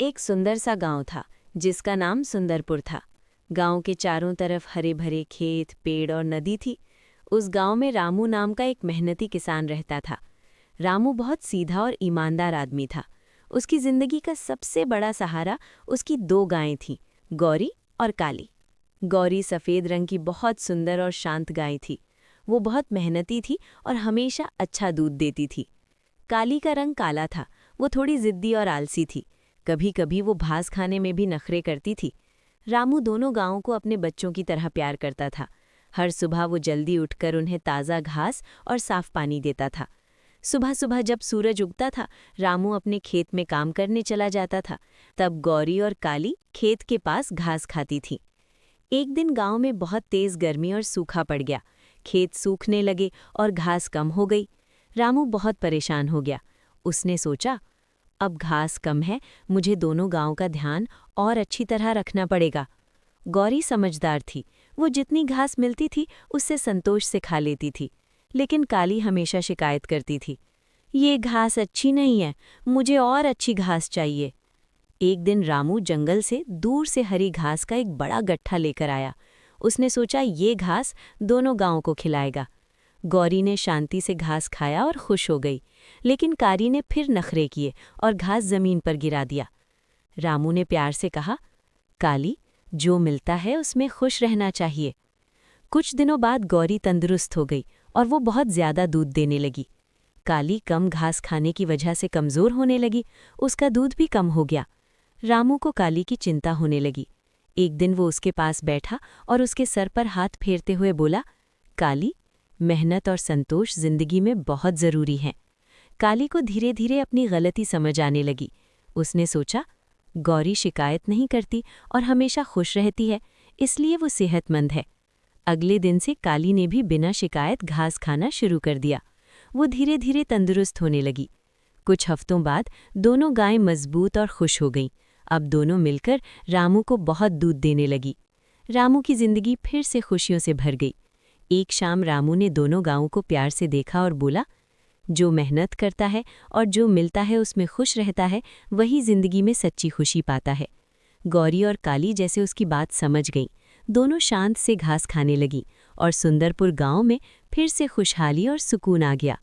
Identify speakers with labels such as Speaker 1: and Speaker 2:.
Speaker 1: एक सुंदर सा गांव था जिसका नाम सुंदरपुर था। गांव के चारों तरफ हरे भरे खेत, पेड़ और नदी थी। उस गांव में रामू नाम का एक मेहनती किसान रहता था। रामू बहुत सीधा और ईमानदार आदमी था। उसकी जिंदगी का सबसे बड़ा सहारा उसकी 2 गायें थीं, गौरी और काली। गौरी सफ़ेद रंग की बहुत सुंदर और शांत गाय थी। वो बहुत मेहनती थी और हमेशा अच्छा दूध देती थी। काली का रंग काला था। वो थोड़ी जिद्दी और आलसी थी। कभी कभी वो घास खाने में भी नखरे करती थी। रामू दोनों गांवों को अपने बच्चों की तरह प्यार करता था। हर सुबह वो जल्दी उठकर उन्हें ताज़ा घास और साफ पानी देता था। सुबह सुबह जब सूरज उगता था, रामू अपने खेत में काम करने चला जाता था। तब गौरी और काली खेत के पास घास खाती थीं। एक दिन गांव में बहुत तेज गर्मी और सूखा पड़ गया। खेत सूखने लगे और घास कम हो गई। रामू बहुत परेशान हो गया। उसने सोचा, अब घास कम है, मुझे दोनों गांव का ध्यान और अच्छी तरह रखना पड़ेगा। गौरी समझदार थी। वो जितनी घास मिलती थी उससे संतोष से खा लेती थी। लेकिन काली हमेशा शिकायत करती थी, ये घास अच्छी नहीं है, मुझे और अच्छी घास चाहिए। एक दिन रामू जंगल से दूर से हरी घास का एक बड़ा गट्ठा लेकर आया। उसने सोचा ये घास दोनों गांवों को खिलाएगा। गौरी ने शांति से घास खाया और खुश हो गई, लेकिन काली ने फिर नखरे किए और घास जमीन पर गिरा दिया। रामू ने प्यार से कहा, काली, जो मिलता है उसमें खुश रहना चाहिए। कुछ दिनों बाद गौरी तंदुरुस्त हो गई और वो बहुत ज्यादा दूध देने लगी। काली कम घास खाने की वजह से कमज़ोर होने लगी, उसका दूध भी कम हो गया। रामू को काली की चिंता होने लगी। एक दिन वो उसके पास बैठा और उसके सर पर हाथ फेरते हुए बोला, काली, मेहनत और संतोष जिंदगी में बहुत ज़रूरी हैं। काली को धीरे धीरे अपनी गलती समझ आने लगी। उसने सोचा, गौरी शिकायत नहीं करती और हमेशा खुश रहती है, इसलिए वो सेहतमंद है। अगले दिन से काली ने भी बिना शिकायत घास खाना शुरू कर दिया। वो धीरे धीरे तंदुरुस्त होने लगी। कुछ हफ्तों बाद दोनों गायें मजबूत और खुश हो गईं। अब दोनों मिलकर रामू को बहुत दूध देने लगी। रामू की जिंदगी फिर से खुशियों से भर गई। एक शाम रामू ने दोनों गांवों को प्यार से देखा और बोला, जो मेहनत करता है और जो मिलता है उसमें खुश रहता है, वही जिंदगी में सच्ची खुशी पाता है। गौरी और काली जैसे उसकी बात समझ गईं, दोनों शांत से घास खाने लगीं और सुंदरपुर गांव में फिर से खुशहाली और सुकून आ गया।